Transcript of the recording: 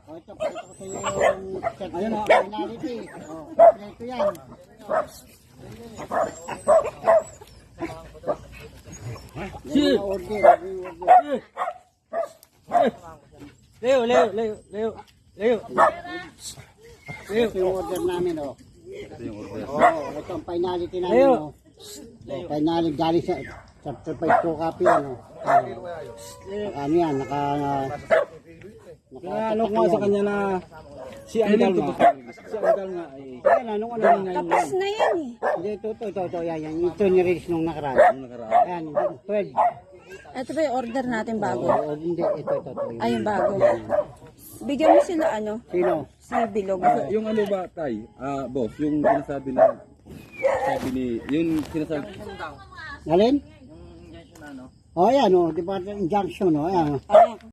O, ito, pakita ko sa iyo yung ayun o, finality. O, ito yan. Yan ang order. Leo. Ito yung order namin o. Oo, ito ang finality namin o. Finality galing sa certified true copy yan o. Ano yan, Ano ko nga sa kanya na si Anggal nga. Si Anggal nga ay Yan, anong ano? Tapos na yan eh. Hindi, ito, yan. Ito ni-release nung nakaraan. Ayan, 12. Ito ba yung order natin bago? O, hindi, ito. Ay, yung bago. Bigyan mo sila ano? Sino? Si Bilog. Yung ano ba, Tay? Boss, yung sinasabi na, sabi ni, yung sinasabi, Alin? O, ayan o, di ba, injunction o, ayan. Ayan.